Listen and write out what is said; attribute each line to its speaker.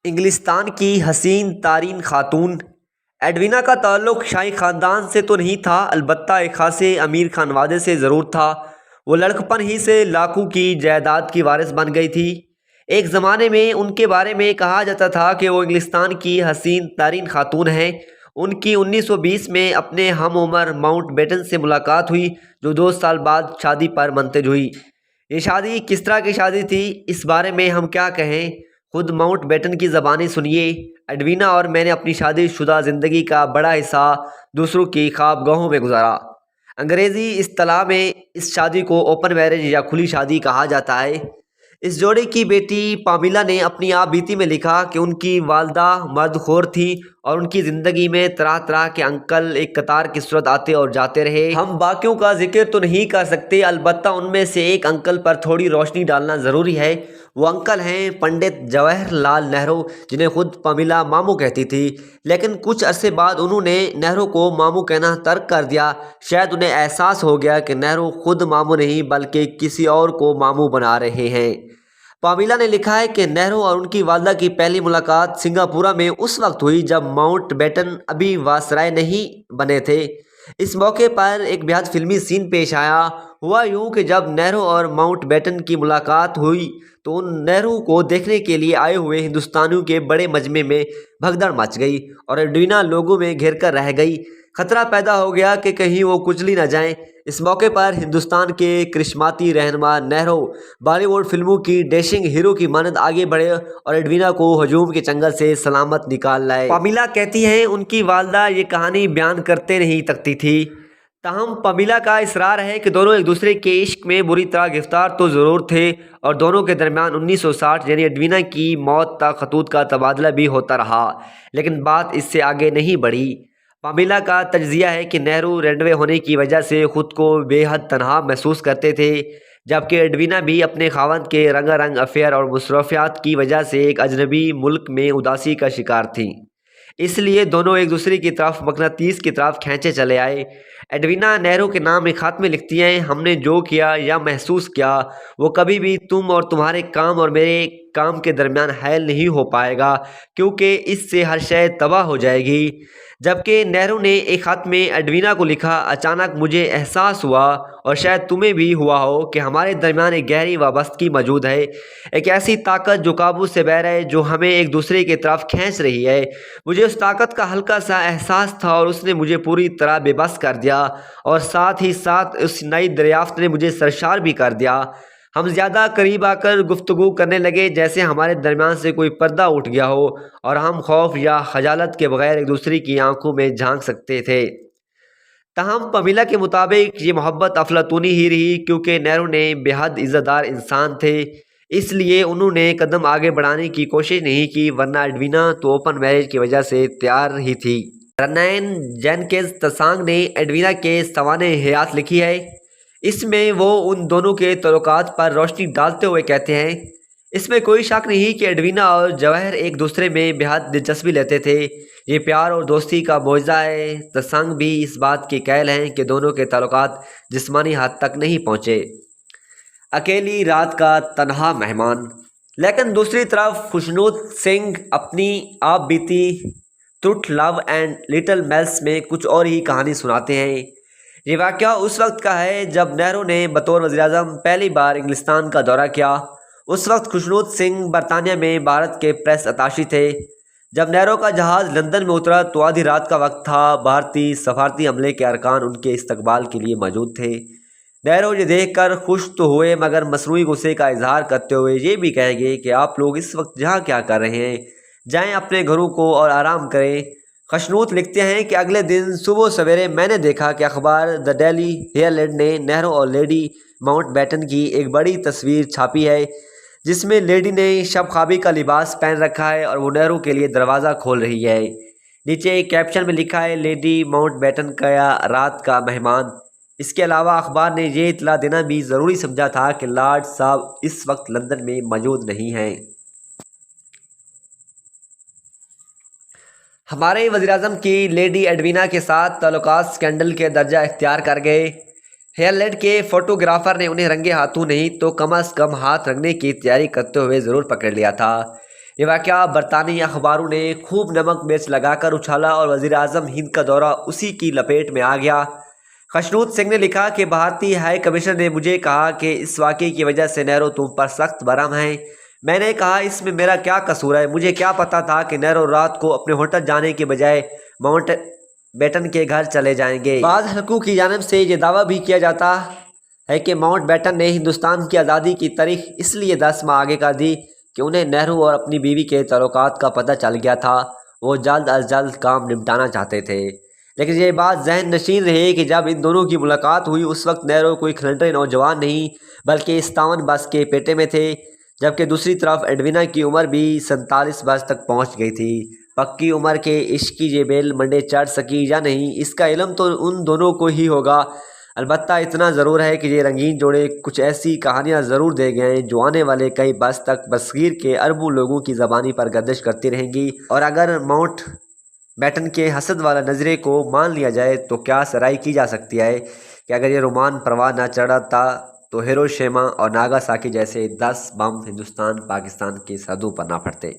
Speaker 1: انگلستان کی حسین ترین خاتون ایڈوینا کا تعلق شاہی خاندان سے تو نہیں تھا، البتہ ایک خاصے امیر خانوادے سے ضرور تھا۔ وہ لڑکپن ہی سے لاکھوں کی جائیداد کی وارث بن گئی تھی۔ ایک زمانے میں ان کے بارے میں کہا جاتا تھا کہ وہ انگلستان کی حسین ترین خاتون ہیں۔ ان کی 1920 میں اپنے ہم عمر ماؤنٹ بیٹن سے ملاقات ہوئی، جو 2 سال بعد شادی پر منتج ہوئی۔ یہ شادی کس طرح کی شادی تھی، اس بارے میں ہم کیا کہیں، خود ماؤنٹ بیٹن کی زبانی سنیے۔ ایڈوینا اور میں نے اپنی شادی شدہ زندگی کا بڑا حصہ دوسروں کی خوابگاہوں میں گزارا۔ انگریزی اصطلاح میں اس شادی کو اوپن میرج یا کھلی شادی کہا جاتا ہے۔ اس جوڑے کی بیٹی پامیلا نے اپنی آپ بیتی میں لکھا کہ ان کی والدہ مرد خور تھی اور ان کی زندگی میں طرح طرح کے انکل ایک قطار کی صورت آتے اور جاتے رہے۔ ہم باقیوں کا ذکر تو نہیں کر سکتے، البتہ ان میں سے ایک انکل پر تھوڑی روشنی ڈالنا ضروری ہے۔ وہ انکل ہیں پنڈت جواہر لال نہرو، جنہیں خود پامیلا ماموں کہتی تھی، لیکن کچھ عرصے بعد انہوں نے نہرو کو ماموں کہنا ترک کر دیا۔ شاید انہیں احساس ہو گیا کہ نہرو خود ماموں نہیں بلکہ کسی اور کو ماموں بنا رہے ہیں۔ پامیلا نے لکھا ہے کہ نہرو اور ان کی والدہ کی پہلی ملاقات سنگاپور میں اس وقت ہوئی جب ماؤنٹ بیٹن ابھی وائسرائے نہیں بنے تھے۔ اس موقع پر ایک بہت فلمی سین پیش آیا۔ ہوا یوں کہ جب نہرو اور ماؤنٹ بیٹن کی ملاقات ہوئی تو ان نہرو کو دیکھنے کے لیے آئے ہوئے ہندوستانیوں کے بڑے مجمع میں بھگدڑ مچ گئی اور ایڈوینا لوگوں میں گھر کر رہ گئی۔ خطرہ پیدا ہو گیا کہ کہیں وہ کچلی نہ جائیں۔ اس موقع پر ہندوستان کے کرشماتی رہنما نہرو بالی ووڈ فلموں کی ڈیشنگ ہیرو کی مانند آگے بڑھے اور ایڈوینا کو ہجوم کے چنگل سے سلامت نکال لائے۔ پامیلا کہتی ہیں ان کی والدہ یہ کہانی بیان کرتے نہیں تکتی تھی، تاہم پامیلا کا اصرار ہے کہ دونوں ایک دوسرے کے عشق میں بری طرح گرفتار تو ضرور تھے اور دونوں کے درمیان 1960 یعنی ایڈوینا کی موت تک خطوط کا تبادلہ بھی ہوتا رہا، لیکن بات اس سے آگے نہیں بڑھی۔ پامیلا کا تجزیہ ہے کہ نہرو رینڈوے ہونے کی وجہ سے خود کو بے حد تنہا محسوس کرتے تھے، جبکہ ایڈوینا بھی اپنے خاوند کے رنگا رنگ افیئر اور مصروفیات کی وجہ سے ایک اجنبی ملک میں اداسی کا شکار تھیں۔ اس لیے دونوں ایک دوسرے کی طرف مقناطیس کی طرف کھینچے چلے آئے۔ ایڈوینا نہرو کے نام ایک خط میں لکھتی ہیں، ہم نے جو کیا یا محسوس کیا وہ کبھی بھی تم اور تمہارے کام اور میرے کام کے درمیان حائل نہیں ہو پائے گا، کیونکہ اس سے ہر شے تباہ ہو جائے گی۔ جبکہ نہرو نے ایک خط میں ایڈوینا کو لکھا، اچانک مجھے احساس ہوا اور شاید تمہیں بھی ہوا ہو کہ ہمارے درمیان ایک گہری وابستگی موجود ہے، ایک ایسی طاقت جو قابو سے باہر ہے، جو ہمیں ایک دوسرے کی طرف کھینچ رہی ہے۔ مجھے اس طاقت کا ہلکا سا احساس تھا اور اس نے مجھے پوری طرح بے بس کر دیا، اور ساتھ ہی ساتھ اس نئی دریافت نے مجھے سرشار بھی کر دیا۔ ہم زیادہ قریب آ کر گفتگو کرنے لگے، جیسے ہمارے درمیان سے کوئی پردہ اٹھ گیا ہو اور ہم خوف یا خجالت کے بغیر ایک دوسرے کی آنکھوں میں جھانک سکتے تھے۔ تاہم پامیلا کے مطابق یہ محبت افلاطونی ہی رہی، کیونکہ نہرو نے بے حد عزت دار انسان تھے، اس لیے انہوں نے قدم آگے بڑھانے کی کوشش نہیں کی، ورنہ ایڈوینا تو اوپن میرج کی وجہ سے تیار ہی تھی۔ رنین جینکنز تسانگ نے ایڈوینا کے سوانح حیات لکھی ہے۔ اس میں وہ ان دونوں کے تعلقات پر روشنی ڈالتے ہوئے کہتے ہیں، اس میں کوئی شک نہیں کہ ایڈوینا اور جواہر ایک دوسرے میں بے حد دلچسپی لیتے تھے، یہ پیار اور دوستی کا معجزہ ہے۔ تسانگ بھی اس بات کے قائل ہیں کہ دونوں کے تعلقات جسمانی حد تک نہیں پہنچے۔ اکیلی رات کا تنہا مہمان۔ لیکن دوسری طرف خوشنود سنگھ اپنی آپ بیتی truth love and little malice میں کچھ اور ہی کہانی سناتے ہیں۔ یہ واقعہ اس وقت کا ہے جب نہرو نے بطور وزیر اعظم پہلی بار انگلستان کا دورہ کیا۔ اس وقت خوشنود سنگھ برطانیہ میں بھارت کے پریس اتاشی تھے۔ جب نہرو کا جہاز لندن میں اترا تو آدھی رات کا وقت تھا۔ بھارتی سفارتی عملے کے ارکان ان کے استقبال کے لیے موجود تھے۔ نہرو یہ دیکھ کر خوش تو ہوئے، مگر مصنوعی غصے کا اظہار کرتے ہوئے یہ بھی کہے گے کہ آپ لوگ اس وقت یہاں کیا کر رہے ہیں، جائیں اپنے گھروں کو اور آرام کریں۔ خشنود لکھتے ہیں کہ اگلے دن صبح سویرے میں نے دیکھا کہ اخبار دی ڈیلی ہیرالڈ نے نہرو اور لیڈی ماؤنٹ بیٹن کی ایک بڑی تصویر چھاپی ہے، جس میں لیڈی نے شب خوابی کا لباس پہن رکھا ہے اور وہ نہرو کے لیے دروازہ کھول رہی ہے۔ نیچے ایک کیپشن میں لکھا ہے، لیڈی ماؤنٹ بیٹن کا رات کا مہمان۔ اس کے علاوہ اخبار نے یہ اطلاع دینا بھی ضروری سمجھا تھا کہ لارڈ صاحب اس وقت لندن میں موجود نہیں ہیں۔ ہمارے وزیر اعظم کی لیڈی ایڈوینا کے ساتھ تعلقات اسکینڈل کے درجہ اختیار کر گئے۔ ہیرالڈ کے فوٹوگرافر نے انہیں رنگے ہاتھوں نہیں تو کم از کم ہاتھ رنگنے کی تیاری کرتے ہوئے ضرور پکڑ لیا تھا۔ یہ واقعہ برطانوی اخباروں نے خوب نمک مرچ لگا کر اچھالا اور وزیر اعظم ہند کا دورہ اسی کی لپیٹ میں آ گیا۔ خشنود سنگھ نے لکھا کہ بھارتی ہائی کمشنر نے مجھے کہا کہ اس واقعے کی وجہ سے نہرو تم پر سخت برہم ہیں۔ میں نے کہا اس میں میرا کیا قصور ہے؟ مجھے کیا پتا تھا کہ نہرو رات کو اپنے ہوٹل جانے کے بجائے ماؤنٹ بیٹن کے گھر چلے جائیں گے۔ بعض حلقوں کی جانب سے یہ دعویٰ بھی کیا جاتا ہے کہ ماؤنٹ بیٹن نے ہندوستان کی آزادی کی تاریخ اس لیے 10 ماہ آگے کر دی کہ انہیں نہرو اور اپنی بیوی کے تعلقات کا پتہ چل گیا تھا، وہ جلد از جلد کام نمٹانا چاہتے تھے۔ لیکن یہ بات ذہن نشین رہے کہ جب ان دونوں کی ملاقات ہوئی اس وقت نہرو کوئی کھلنڈرے نوجوان نہیں بلکہ 57 برس کے پیٹے میں تھے، جبکہ دوسری طرف ایڈوینا کی عمر بھی 47 برس تک پہنچ گئی تھی۔ پکی عمر کے عشق کی یہ بیل منڈے چڑھ سکی یا نہیں اس کا علم تو ان دونوں کو ہی ہوگا۔ البتہ اتنا ضرور ہے کہ یہ رنگین جوڑے کچھ ایسی کہانیاں ضرور دے گئے ہیں جو آنے والے کئی برس تک برصغیر کے اربوں لوگوں کی زبانی پر گردش کرتی رہیں گی۔ اور اگر ماؤنٹ بیٹن کے حسد والا نظریے کو مان لیا جائے تو کیا سرائی کی جا سکتی ہے کہ اگر یہ رومان پرواہ نہ چڑھاتا تو ہیروشیما اور ناگاساکی جیسے 10 بم ہندوستان پاکستان کی سرحدوں پر نہ پھٹتے۔